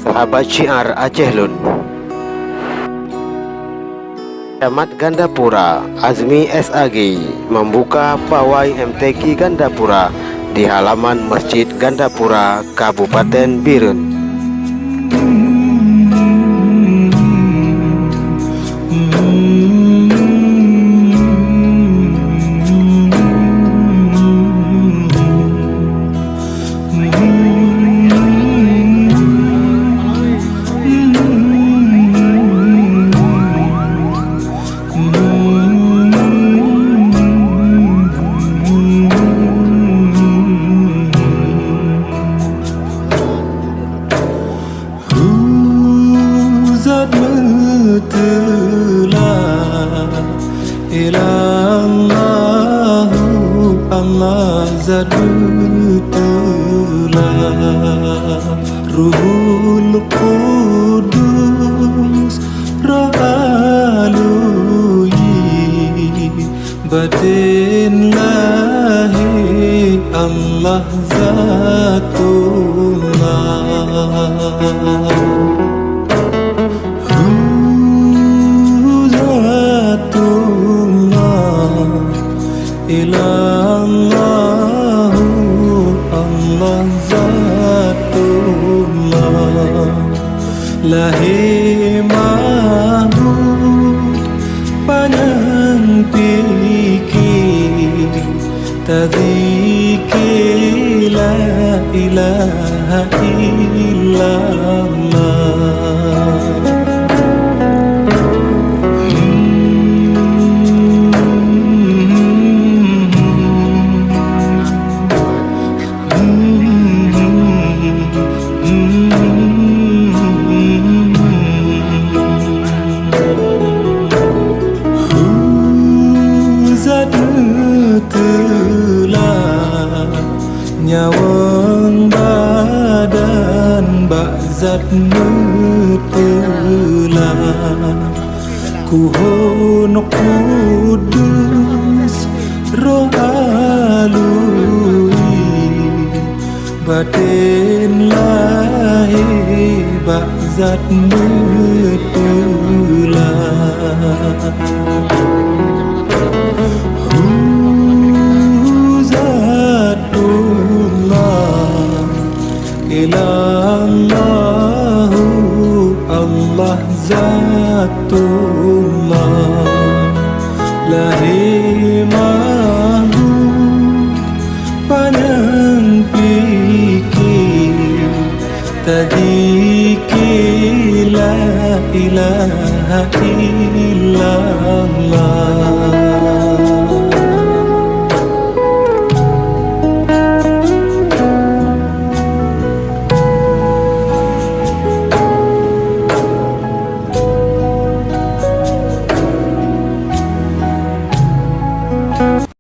Sahabat Syiar Aceh Lun, Camat Gandapura Azmi SAG membuka pawai MTQ Gandapura di halaman Masjid Gandapura, Kabupaten Birun. Allah zadutlah Ruhul Qudus Ra'aluyi batin lahi Allah zatullah Ilallahu Allah zatullah Lahi ma'bud panjang pikir Tadhiki la ilaha illallah Nyawang badan bakzat nutulah Kuhun kudus roh alui Batin lahi bakzat nutulah Ilallahu Allah zatullah Lahi ma'bud panjang pikir Tadhiki la ilaha illallah